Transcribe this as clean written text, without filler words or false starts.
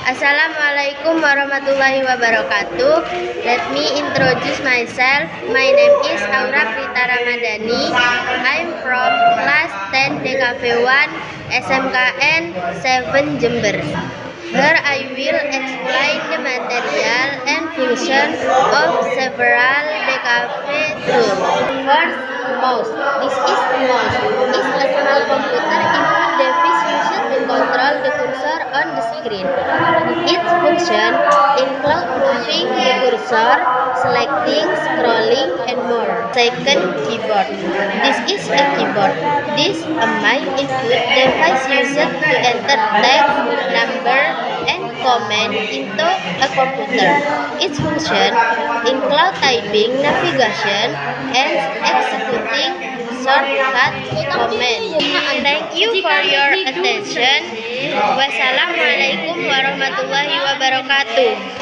Assalamualaikum warahmatullahi wabarakatuh. Let me introduce myself. My name is Aura Prita Ramadhani. I'm from class 10 DKV 1 SMKN 7 Jember. Here I will explain the material and function of several DKV tools. First, mouse. This is mouse. Is a small computer input device used to control the cursor on the screen. Its function include moving the cursor, selecting, scrolling, and more. Second, keyboard. This is a keyboard. This a mic input device used to enter text, number, and command into a computer. Its function include typing, navigation, and executing shortcut command. Thank you for your attention. Wassalamualaikum warahmatullahi wabarakatuh.